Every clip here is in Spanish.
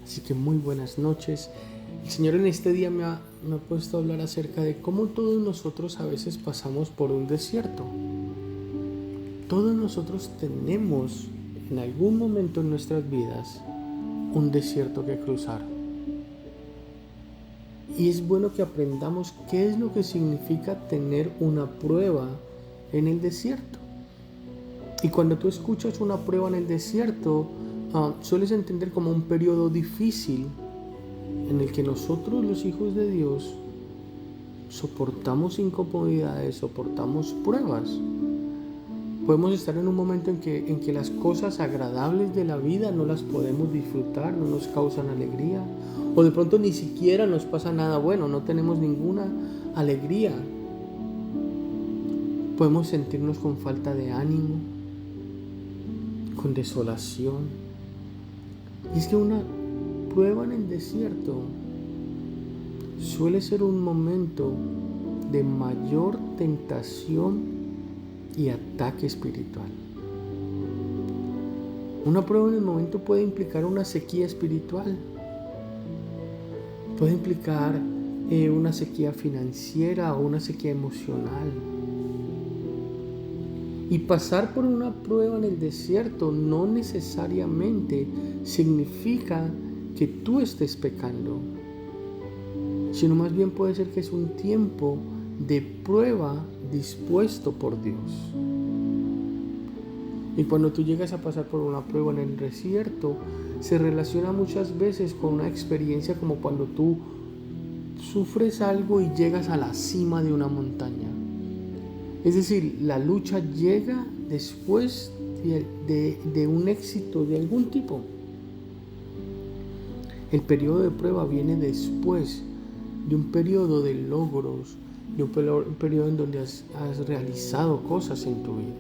Así que muy buenas noches. El Señor en este día me ha puesto a hablar acerca de cómo todos nosotros a veces pasamos por un desierto. Todos nosotros tenemos en algún momento en nuestras vidas un desierto que cruzar. Y es bueno que aprendamos qué es lo que significa tener una prueba en el desierto. Y cuando tú escuchas una prueba en el desierto, sueles entender como un periodo difícil en el que nosotros, los hijos de Dios, soportamos incomodidades, soportamos pruebas. Podemos estar en un momento en que las cosas agradables de la vida no las podemos disfrutar, no nos causan alegría, o de pronto ni siquiera nos pasa nada bueno, no tenemos ninguna alegría. Podemos sentirnos con falta de ánimo, con desolación. Y es que una prueba en el desierto suele ser un momento de mayor tentación y ataque espiritual. Una prueba en el momento puede implicar una sequía espiritual, puede implicar una sequía financiera o una sequía emocional. Y pasar por una prueba en el desierto no necesariamente significa que tú estés pecando, sino más bien puede ser que es un tiempo de prueba dispuesto por Dios. Y cuando tú llegas a pasar por una prueba en el desierto, se relaciona muchas veces con una experiencia como cuando tú sufres algo y llegas a la cima de una montaña. Es decir, la lucha llega después de un éxito de algún tipo. El periodo de prueba viene después de un periodo de logros, de un periodo en donde has realizado cosas en tu vida.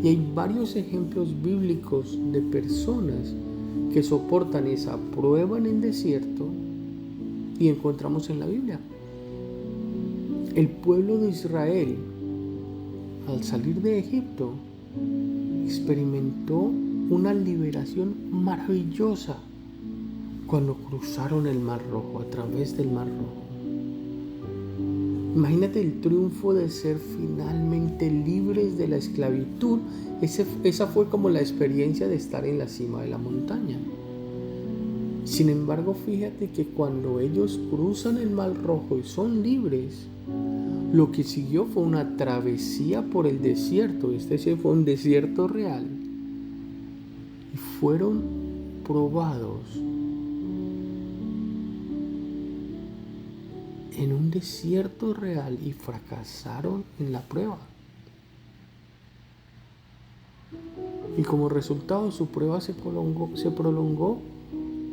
Y hay varios ejemplos bíblicos de personas que soportan esa prueba en el desierto y encontramos en la Biblia. El pueblo de Israel, al salir de Egipto, experimentó una liberación maravillosa cuando cruzaron el Mar Rojo, a través del Mar Rojo. Imagínate el triunfo de ser finalmente libres de la esclavitud. Esa fue como la experiencia de estar en la cima de la montaña. Sin embargo, fíjate que cuando ellos cruzan el Mar Rojo y son libres, lo que siguió fue una travesía por el desierto. Este sí fue un desierto real. Y fueron probados en un desierto real y fracasaron en la prueba. Y como resultado su prueba se prolongó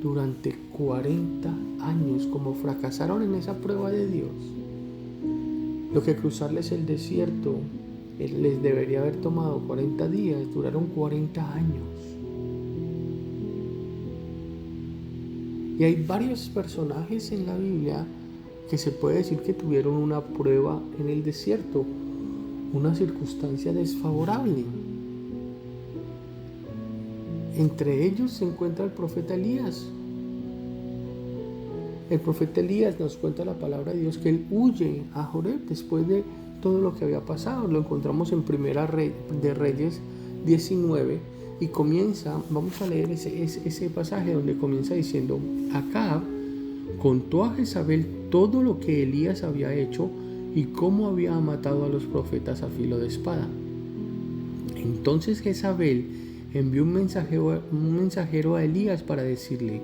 durante 40 años. Como fracasaron en esa prueba de Dios, lo que cruzarles el desierto les debería haber tomado 40 días, duraron 40 años. Y hay varios personajes en la Biblia que se puede decir que tuvieron una prueba en el desierto, una circunstancia desfavorable. Entre ellos se encuentra el profeta Elías. El profeta Elías nos cuenta la palabra de Dios que él huye a Joreb después de todo lo que había pasado. Lo encontramos en Primera de Reyes 19 y comienza, vamos a leer ese pasaje donde comienza diciendo: Acab contó a Jezabel todo lo que Elías había hecho y cómo había matado a los profetas a filo de espada. Entonces Jezabel envió un mensajero a Elías para decirle: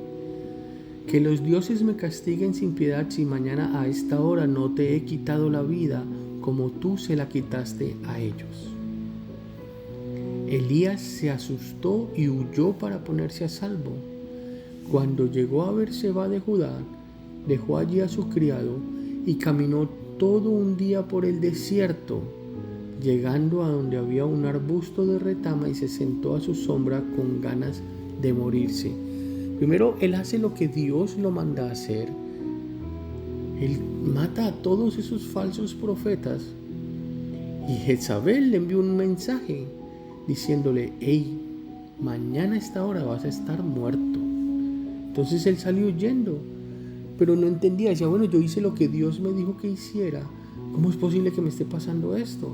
que los dioses me castiguen sin piedad si mañana a esta hora no te he quitado la vida como tú se la quitaste a ellos. Elías se asustó y huyó para ponerse a salvo. Cuando llegó a Berseba de Judá, dejó allí a su criado y caminó todo un día por el desierto, llegando a donde había un arbusto de retama y se sentó a su sombra con ganas de morirse. Primero, él hace lo que Dios lo manda a hacer. Él mata a todos esos falsos profetas. Y Jezabel le envió un mensaje diciéndole: hey, mañana a esta hora vas a estar muerto. Entonces él salió huyendo, pero no entendía. Decía, bueno, yo hice lo que Dios me dijo que hiciera. ¿Cómo es posible que me esté pasando esto?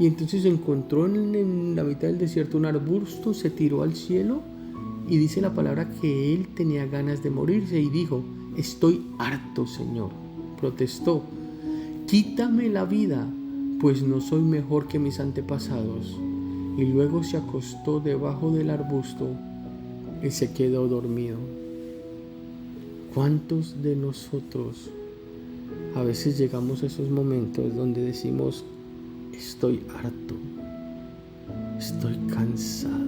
Y entonces encontró en la mitad del desierto un arbusto, se tiró al cielo y dice la palabra que él tenía ganas de morirse y dijo, estoy harto, Señor. Protestó, quítame la vida, pues no soy mejor que mis antepasados. Y luego se acostó debajo del arbusto y se quedó dormido. ¿Cuántos de nosotros a veces llegamos a esos momentos donde decimos, estoy harto, estoy cansado,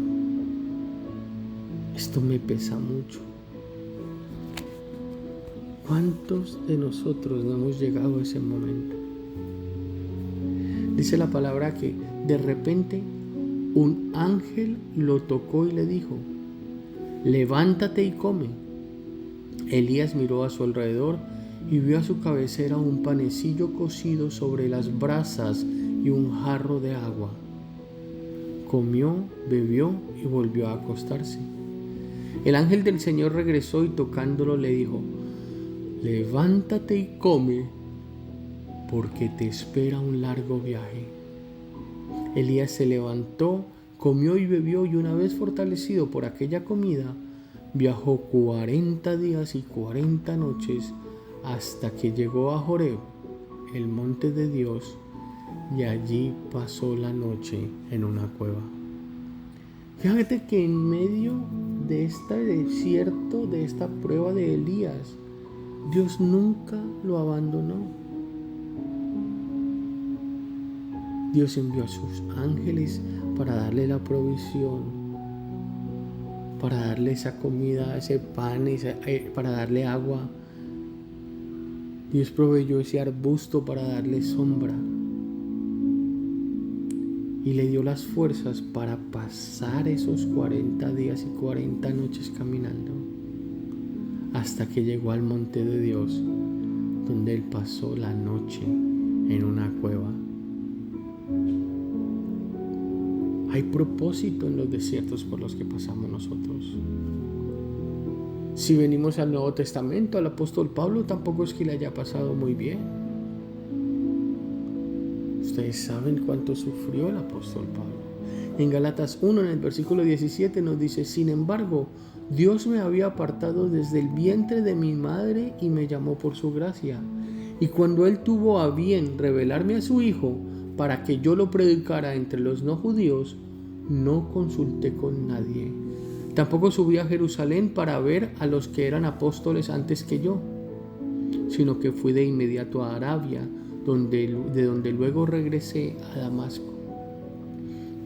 esto me pesa mucho? ¿Cuántos de nosotros no hemos llegado a ese momento? Dice la palabra que de repente un ángel lo tocó y le dijo, levántate y come. Elías miró a su alrededor y vio a su cabecera un panecillo cocido sobre las brasas y un jarro de agua. Comió, bebió y volvió a acostarse. El ángel del Señor regresó y tocándolo le dijo, levántate y come, porque te espera un largo viaje. Elías se levantó, comió y bebió, y una vez fortalecido por aquella comida, viajó 40 días y 40 noches hasta que llegó a Joreb, el monte de Dios, y allí pasó la noche en una cueva. Fíjate que en medio de este desierto, de esta prueba de Elías, Dios nunca lo abandonó. Dios envió a sus ángeles para darle la provisión, para darle esa comida, ese pan, para darle agua. Dios proveyó ese arbusto para darle sombra. Y le dio las fuerzas para pasar esos 40 días y 40 noches caminando hasta que llegó al monte de Dios, donde él pasó la noche en una cueva. Hay propósito en los desiertos por los que pasamos nosotros. Si venimos al Nuevo Testamento, al apóstol Pablo tampoco es que le haya pasado muy bien. Ustedes saben cuánto sufrió el apóstol Pablo. En Gálatas 1, en el versículo 17 nos dice, sin embargo, Dios me había apartado desde el vientre de mi madre y me llamó por su gracia. Y cuando Él tuvo a bien revelarme a su Hijo para que yo lo predicara entre los no judíos, no consulté con nadie. Tampoco subí a Jerusalén para ver a los que eran apóstoles antes que yo, sino que fui de inmediato a Arabia, de donde luego regresé a Damasco.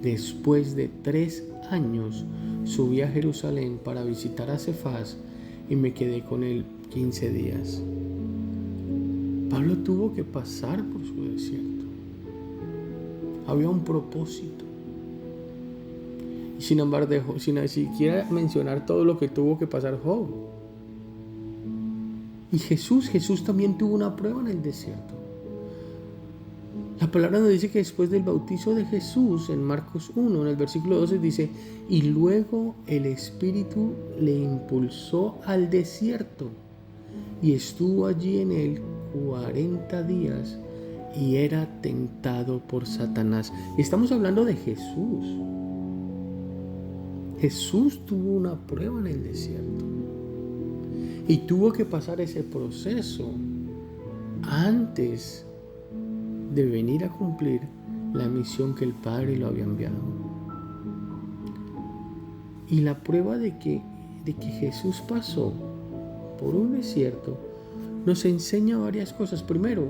Después de 3 años subí a Jerusalén para visitar a Cefas y me quedé con él 15 días. Pablo tuvo que pasar por su desierto. Había un propósito. Y sin embargo, sin siquiera mencionar todo lo que tuvo que pasar Job. Y Jesús también tuvo una prueba en el desierto. La palabra nos dice que después del bautizo de Jesús, en Marcos 1, en el versículo 12, dice, y luego el Espíritu le impulsó al desierto y estuvo allí en él 40 días y era tentado por Satanás. Estamos hablando de Jesús. Jesús tuvo una prueba en el desierto y tuvo que pasar ese proceso antes de venir a cumplir la misión que el Padre lo había enviado. Y la prueba de que Jesús pasó por un desierto nos enseña varias cosas. Primero,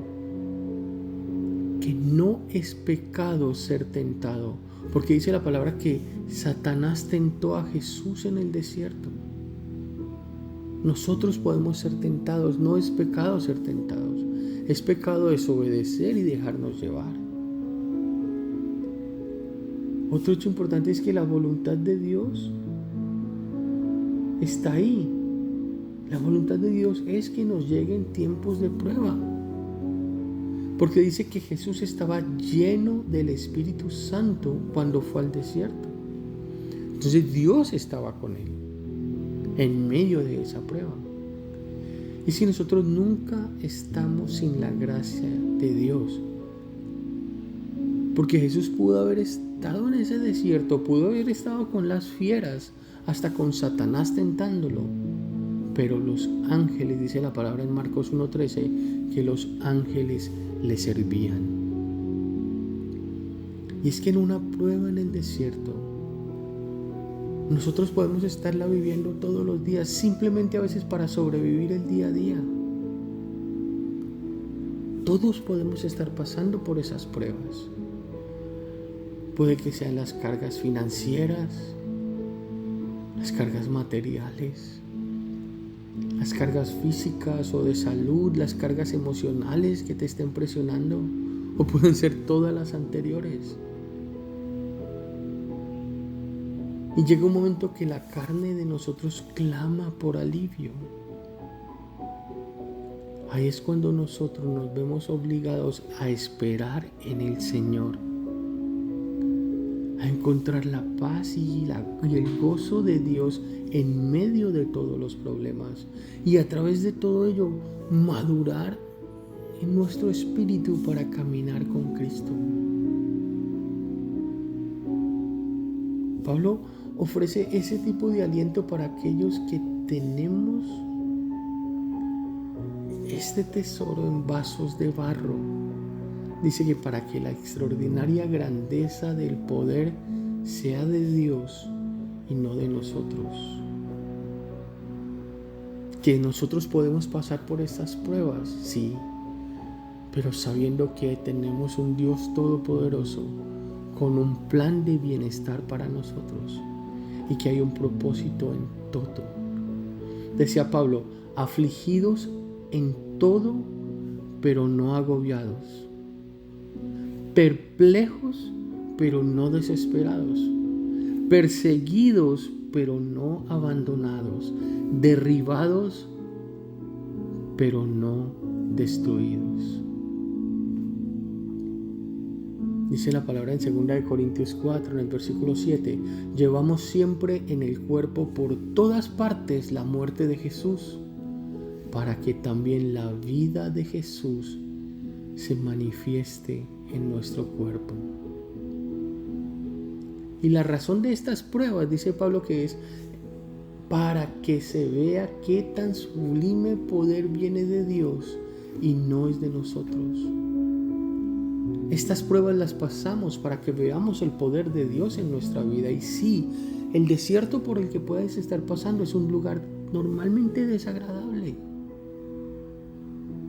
que no es pecado ser tentado, porque dice la palabra que Satanás tentó a Jesús en el desierto. Nosotros podemos ser tentados, no es pecado ser tentados. Es pecado desobedecer y dejarnos llevar. Otro hecho importante es que la voluntad de Dios está ahí. La voluntad de Dios es que nos lleguen tiempos de prueba. Porque dice que Jesús estaba lleno del Espíritu Santo cuando fue al desierto. Entonces Dios estaba con él. en medio de esa prueba. Y si nosotros nunca estamos sin la gracia de Dios, porque Jesús pudo haber estado en ese desierto, pudo haber estado con las fieras, hasta con Satanás tentándolo, pero los ángeles, dice la palabra en Marcos 1:13, que los ángeles le servían. Y es que en una prueba en el desierto, nosotros podemos estarla viviendo todos los días, simplemente a veces para sobrevivir el día a día. Todos podemos estar pasando por esas pruebas. Puede que sean las cargas financieras, las cargas materiales, las cargas físicas o de salud, las cargas emocionales que te estén presionando, o pueden ser todas las anteriores. Y llega un momento que la carne de nosotros clama por alivio. Ahí es cuando nosotros nos vemos obligados a esperar en el Señor, a encontrar la paz y el gozo de Dios en medio de todos los problemas, y a través de todo ello madurar en nuestro espíritu para caminar con Cristo. Pablo ofrece ese tipo de aliento para aquellos que tenemos este tesoro en vasos de barro. Dice que para que la extraordinaria grandeza del poder sea de Dios y no de nosotros. Que nosotros podemos pasar por estas pruebas, sí, pero sabiendo que tenemos un Dios todopoderoso con un plan de bienestar para nosotros y que hay un propósito en todo. Decía Pablo, afligidos en todo, pero no agobiados, perplejos, pero no desesperados, perseguidos, pero no abandonados, derribados, pero no destruidos. Dice la palabra en 2 Corintios 4, en el versículo 7, llevamos siempre en el cuerpo por todas partes la muerte de Jesús, para que también la vida de Jesús se manifieste en nuestro cuerpo. Y la razón de estas pruebas, dice Pablo, que es para que se vea qué tan sublime poder viene de Dios y no es de nosotros. Estas pruebas las pasamos para que veamos el poder de Dios en nuestra vida. Y sí, el desierto por el que puedes estar pasando es un lugar normalmente desagradable.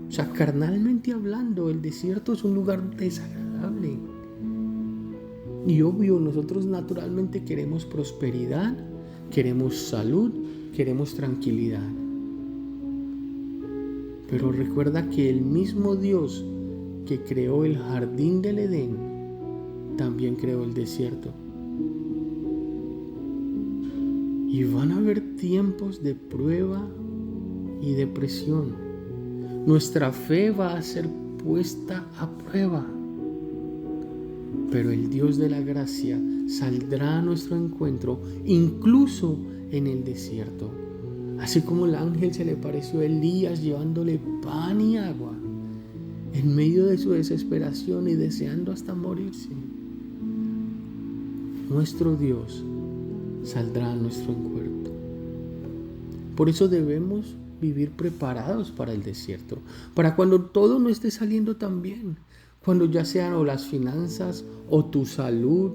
O sea, carnalmente hablando, el desierto es un lugar desagradable. Y obvio, nosotros naturalmente queremos prosperidad, queremos salud, queremos tranquilidad. Pero recuerda que el mismo Dios que creó el jardín del Edén, también creó el desierto. Y van a haber tiempos de prueba y de presión. Nuestra fe va a ser puesta a prueba. Pero el Dios de la gracia saldrá a nuestro encuentro, incluso en el desierto. Así como el ángel se le pareció a Elías llevándole pan y agua, en medio de su desesperación y deseando hasta morirse. Nuestro Dios saldrá a nuestro encuentro. Por eso debemos vivir preparados para el desierto, para cuando todo no esté saliendo tan bien, cuando ya sean o las finanzas o tu salud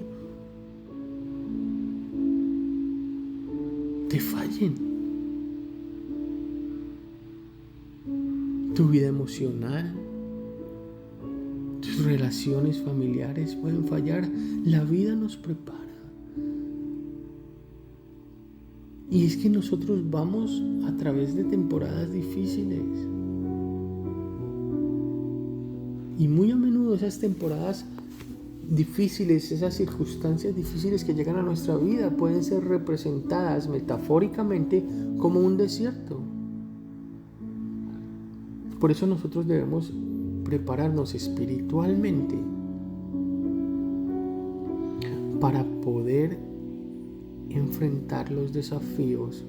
te fallen, tu vida emocional, tus relaciones familiares pueden fallar. La vida nos prepara. Y es que nosotros vamos a través de temporadas difíciles. Y muy a menudo esas temporadas difíciles, esas circunstancias difíciles que llegan a nuestra vida pueden ser representadas metafóricamente como un desierto. Por eso nosotros debemos prepararnos espiritualmente para poder enfrentar los desafíos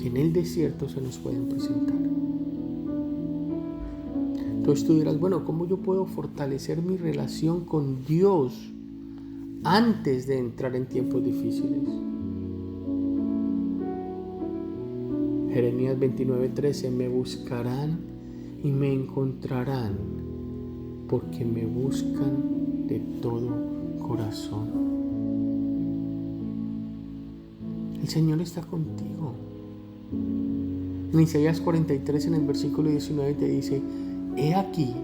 que en el desierto se nos pueden presentar. Entonces tú dirás, bueno, ¿cómo yo puedo fortalecer mi relación con Dios antes de entrar en tiempos difíciles? Jeremías 29:13, me buscarán y me encontrarán porque me buscan de todo corazón. El Señor está contigo. En Isaías 43, en el versículo 19, te dice, he aquí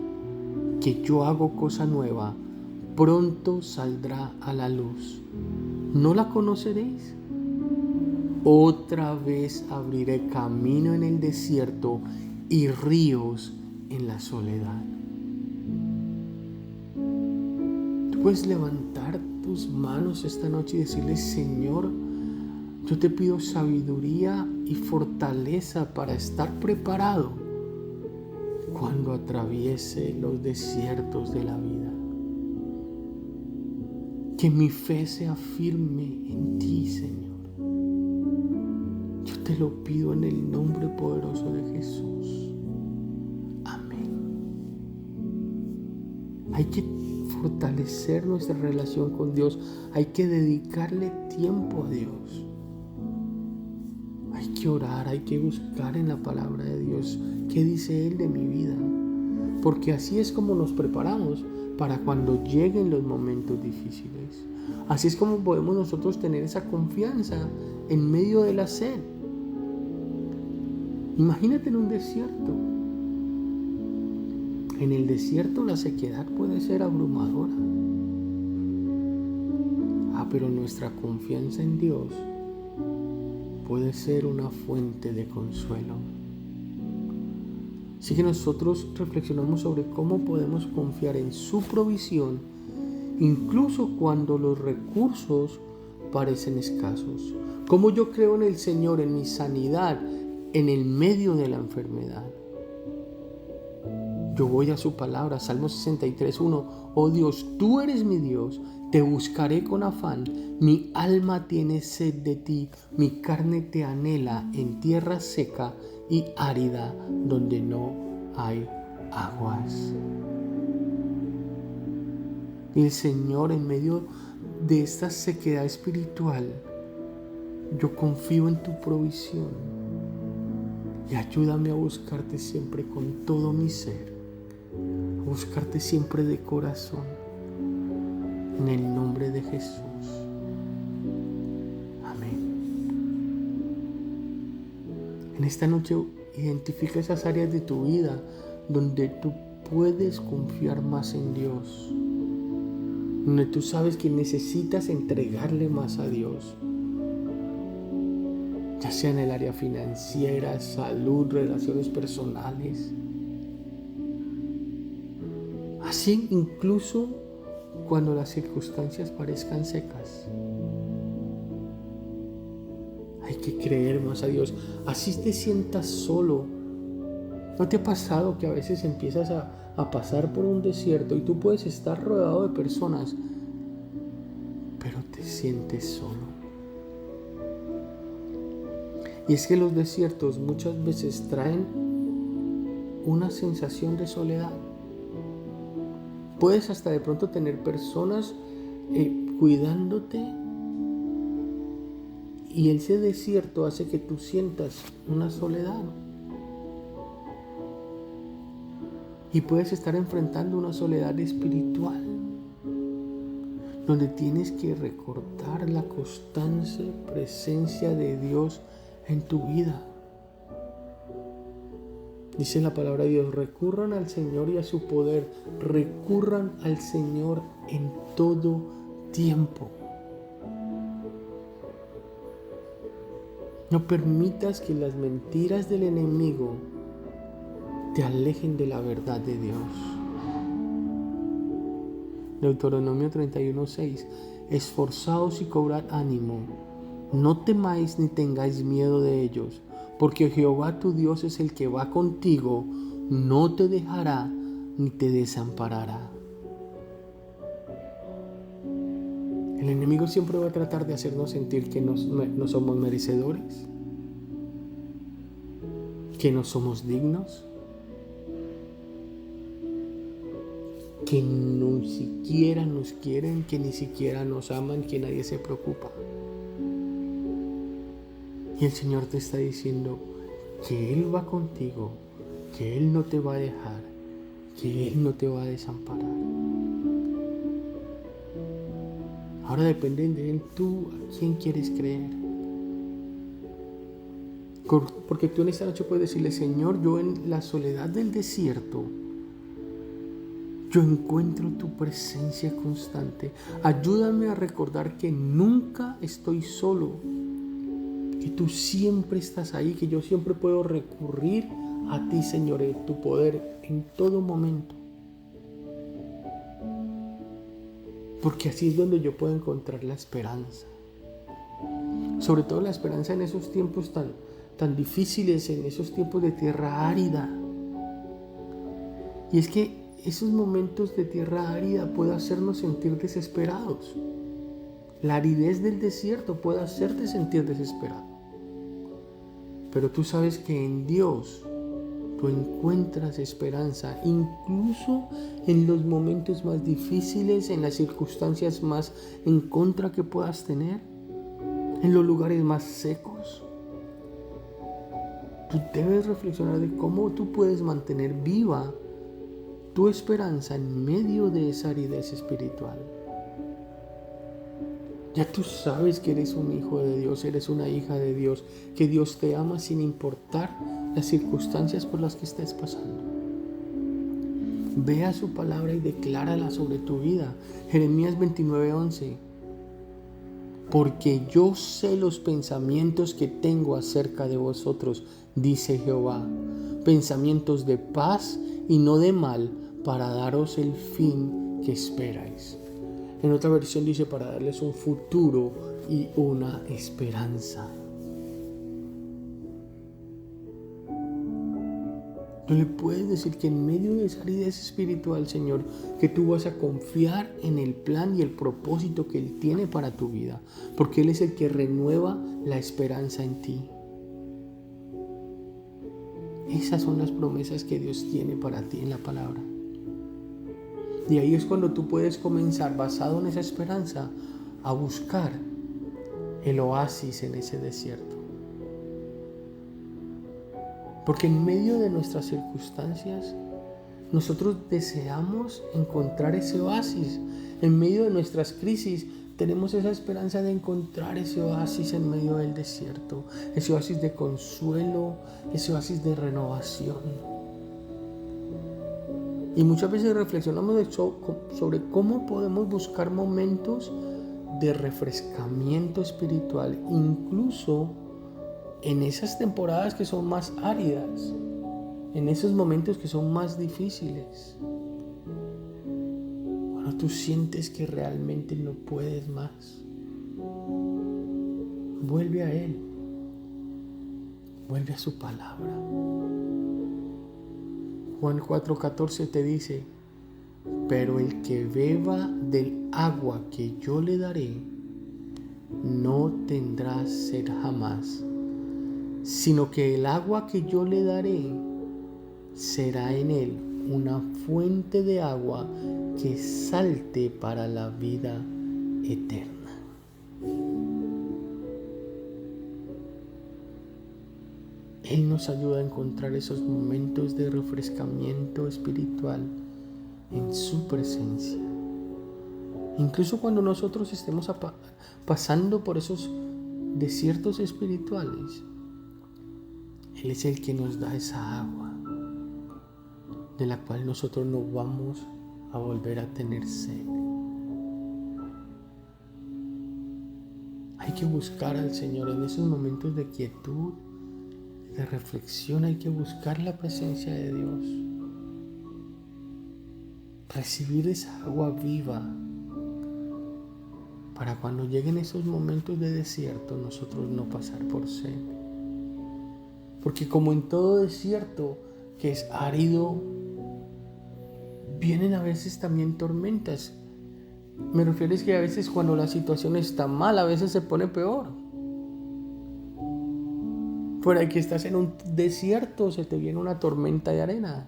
que yo hago cosa nueva, pronto saldrá a la luz. ¿No la conoceréis? Otra vez abriré camino en el desierto y ríos en la soledad. Tú puedes levantar tus manos esta noche y decirle, Señor, yo te pido sabiduría y fortaleza para estar preparado cuando atraviese los desiertos de la vida. Que mi fe sea firme en ti, Señor. Yo te lo pido en el nombre poderoso de Jesús. Amén. Hay que fortalecer nuestra relación con Dios. Hay que dedicarle tiempo a Dios. Hay que orar, hay que buscar en la palabra de Dios qué dice Él de mi vida. Porque así es como nos preparamos para cuando lleguen los momentos difíciles. Así es como podemos nosotros tener esa confianza en medio de la sed. Imagínate en un desierto. En el desierto la sequedad puede ser abrumadora. Pero nuestra confianza en Dios puede ser una fuente de consuelo. Así que nosotros reflexionamos sobre cómo podemos confiar en su provisión, incluso cuando los recursos parecen escasos. Cómo yo creo en el Señor, en mi sanidad, en el medio de la enfermedad. Yo voy a su palabra, Salmo 63:1. Oh Dios, tú eres mi Dios, te buscaré con afán. Mi alma tiene sed de ti, mi carne te anhela en tierra seca y árida donde no hay aguas. Y el Señor, en medio de esta sequedad espiritual, yo confío en tu provisión y ayúdame a buscarte siempre con todo mi ser, a buscarte siempre de corazón, en el nombre de Jesús. Amén. En esta noche identifica esas áreas de tu vida donde tú puedes confiar más en Dios, donde tú sabes que necesitas entregarle más a Dios, ya sea en el área financiera, salud, relaciones personales. Así incluso cuando las circunstancias parezcan secas. Hay que creer más a Dios. Así te sientas solo. ¿No te ha pasado que a veces empiezas a pasar por un desierto y tú puedes estar rodeado de personas, pero te sientes solo? Y es que los desiertos muchas veces traen una sensación de soledad. Puedes hasta de pronto tener personas cuidándote, y ese desierto hace que tú sientas una soledad. Y puedes estar enfrentando una soledad espiritual, donde tienes que recordar la constante presencia de Dios en tu vida. Dice la palabra de Dios, recurran al Señor y a su poder, recurran al Señor en todo tiempo. No permitas que las mentiras del enemigo te alejen de la verdad de Dios. Deuteronomio 31:6. Esforzaos y cobrad ánimo, no temáis ni tengáis miedo de ellos, porque Jehová tu Dios es el que va contigo, no te dejará ni te desamparará. El enemigo siempre va a tratar de hacernos sentir que no somos merecedores. que no somos dignos, que ni siquiera nos quieren, que ni siquiera nos aman, que nadie se preocupa. Y el Señor te está diciendo que Él va contigo, que Él no te va a dejar, que Él no te va a desamparar. Ahora depende de Él, tú a quién quieres creer. Porque tú en esta noche puedes decirle: Señor, yo en la soledad del desierto, yo encuentro tu presencia constante. Ayúdame a recordar que nunca estoy solo, que tú siempre estás ahí, que yo siempre puedo recurrir a ti, Señor, en tu poder en todo momento. Porque así es donde yo puedo encontrar la esperanza. Sobre todo la esperanza en esos tiempos tan difíciles, en esos tiempos de tierra árida. Y es que esos momentos de tierra árida pueden hacernos sentir desesperados. La aridez del desierto puede hacerte sentir desesperado. Pero tú sabes que en Dios tú encuentras esperanza, incluso en los momentos más difíciles, en las circunstancias más en contra que puedas tener, en los lugares más secos. Tú debes reflexionar de cómo tú puedes mantener viva tu esperanza en medio de esa aridez espiritual. Ya tú sabes que eres un hijo de Dios, eres una hija de Dios, que Dios te ama sin importar las circunstancias por las que estés pasando. Ve a su palabra y declárala sobre tu vida. Jeremías 29:11. Porque yo sé los pensamientos que tengo acerca de vosotros, dice Jehová, pensamientos de paz y no de mal, para daros el fin que esperáis. En otra versión dice: para darles un futuro y una esperanza. Tú le puedes decir que en medio de esa aridez espiritual, Señor, que tú vas a confiar en el plan y el propósito que Él tiene para tu vida, porque Él es el que renueva la esperanza en ti. Esas son las promesas que Dios tiene para ti en la palabra. Y ahí es cuando tú puedes comenzar, basado en esa esperanza, a buscar el oasis en ese desierto. Porque en medio de nuestras circunstancias, nosotros deseamos encontrar ese oasis. En medio de nuestras crisis, tenemos esa esperanza de encontrar ese oasis en medio del desierto. Ese oasis de consuelo, ese oasis de renovación. Y muchas veces reflexionamos sobre cómo podemos buscar momentos de refrescamiento espiritual, incluso en esas temporadas que son más áridas, en esos momentos que son más difíciles. Cuando tú sientes que realmente no puedes más, vuelve a Él, vuelve a su palabra. Juan 4:14 te dice: pero el que beba del agua que yo le daré, no tendrá sed jamás, sino que el agua que yo le daré será en él una fuente de agua que salte para la vida eterna. Él nos ayuda a encontrar esos momentos de refrescamiento espiritual en su presencia. Incluso cuando nosotros estemos pasando por esos desiertos espirituales, Él es el que nos da esa agua de la cual nosotros no vamos a volver a tener sed. Hay que buscar al Señor en esos momentos de quietud, de reflexión. Hay que buscar la presencia de Dios, recibir esa agua viva, para cuando lleguen esos momentos de desierto nosotros no pasar por sed. Porque como en todo desierto que es árido, vienen a veces también tormentas. Me refiero es que a veces cuando la situación está mal, a veces se pone peor. Por ahí que estás en un desierto, se te viene una tormenta de arena.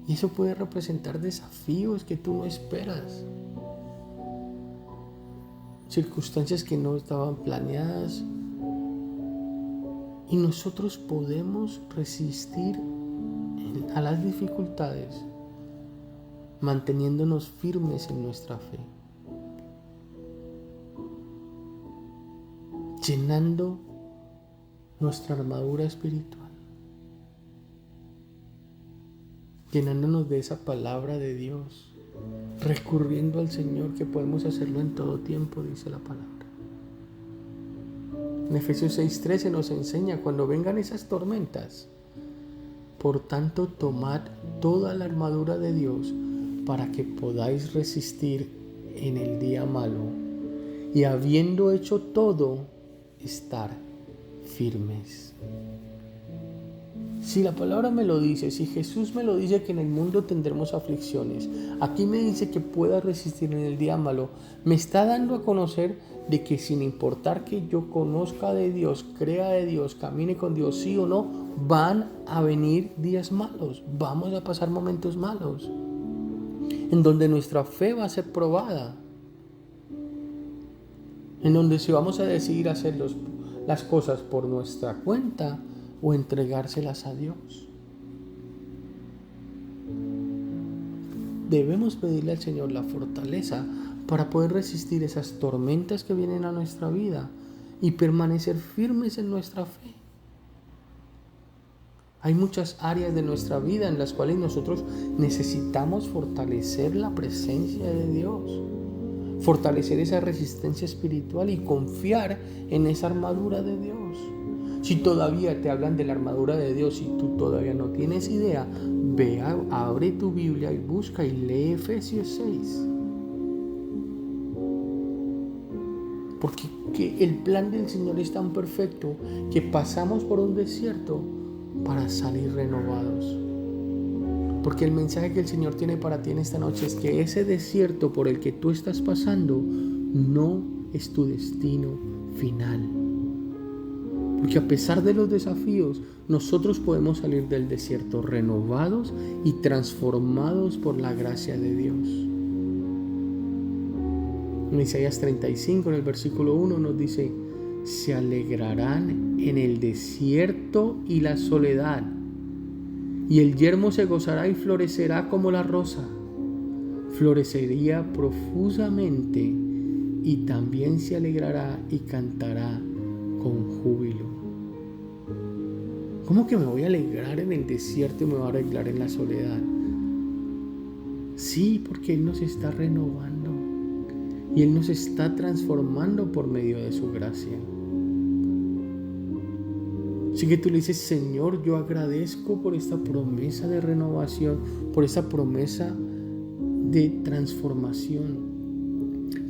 Y eso puede representar desafíos que tú no esperas. Circunstancias que no estaban planeadas. Y nosotros podemos resistir a las dificultades manteniéndonos firmes en nuestra fe, llenando nuestra armadura espiritual, llenándonos de esa palabra de Dios, recurriendo al Señor, que podemos hacerlo en todo tiempo, dice la palabra. En Efesios 6:13 nos enseña: cuando vengan esas tormentas, por tanto, tomad toda la armadura de Dios para que podáis resistir en el día malo, y habiendo hecho todo, estar firmes. Si la palabra me lo dice, si Jesús me lo dice que en el mundo tendremos aflicciones, aquí me dice que pueda resistir en el día malo, me está dando a conocer de que sin importar que yo conozca de Dios, crea de Dios, camine con Dios, sí o no, van a venir días malos, vamos a pasar momentos malos, en donde nuestra fe va a ser probada, en donde si vamos a decidir hacer las cosas por nuestra cuenta o entregárselas a Dios. Debemos pedirle al Señor la fortaleza para poder resistir esas tormentas que vienen a nuestra vida y permanecer firmes en nuestra fe. Hay muchas áreas de nuestra vida en las cuales nosotros necesitamos fortalecer la presencia de Dios, fortalecer esa resistencia espiritual y confiar en esa armadura de Dios. Si todavía te hablan de la armadura de Dios y tú todavía no tienes idea, ve, abre tu Biblia y busca y lee Efesios 6. Porque el plan del Señor es tan perfecto que pasamos por un desierto para salir renovados. Porque el mensaje que el Señor tiene para ti en esta noche es que ese desierto por el que tú estás pasando no es tu destino final. Porque a pesar de los desafíos, nosotros podemos salir del desierto renovados y transformados por la gracia de Dios. En Isaías 35, en el versículo 1 nos dice: se alegrarán en el desierto y la soledad, y el yermo se gozará y florecerá como la rosa, florecería profusamente y también se alegrará y cantará con júbilo. ¿Cómo que me voy a alegrar en el desierto y me voy a alegrar en la soledad? Sí, porque Él nos está renovando y Él nos está transformando por medio de su gracia. Así que tú le dices: Señor, yo agradezco por esta promesa de renovación, por esta promesa de transformación.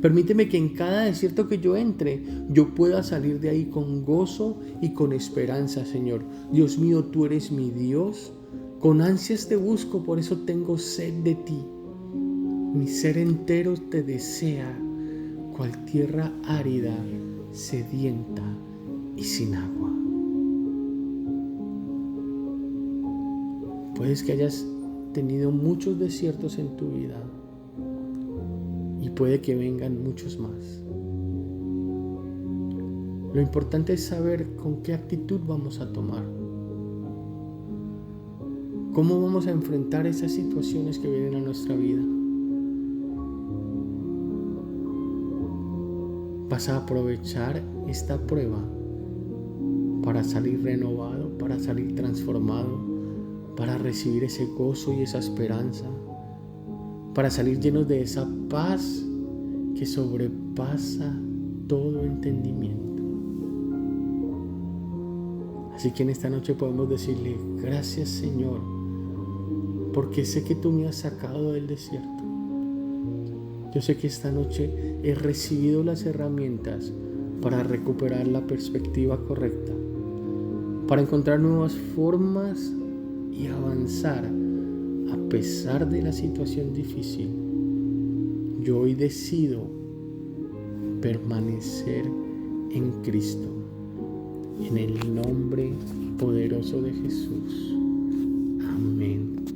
Permíteme que en cada desierto que yo entre, yo pueda salir de ahí con gozo y con esperanza, Señor. Dios mío, tú eres mi Dios. Con ansias te busco, por eso tengo sed de ti. Mi ser entero te desea, cual tierra árida, sedienta y sin agua. Puedes que hayas tenido muchos desiertos en tu vida y puede que vengan muchos más. Lo importante es saber con qué actitud vamos a tomar. ¿Cómo vamos a enfrentar esas situaciones que vienen a nuestra vida? ¿Vas a aprovechar esta prueba para salir renovado, para salir transformado, para recibir ese gozo y esa esperanza, para salir llenos de esa paz que sobrepasa todo entendimiento? Así que en esta noche podemos decirle: gracias, Señor, porque sé que tú me has sacado del desierto. Yo sé que esta noche he recibido las herramientas para recuperar la perspectiva correcta, para encontrar nuevas formas y avanzar a pesar de la situación difícil. Yo hoy decido permanecer en Cristo. en el nombre poderoso de Jesús. Amén.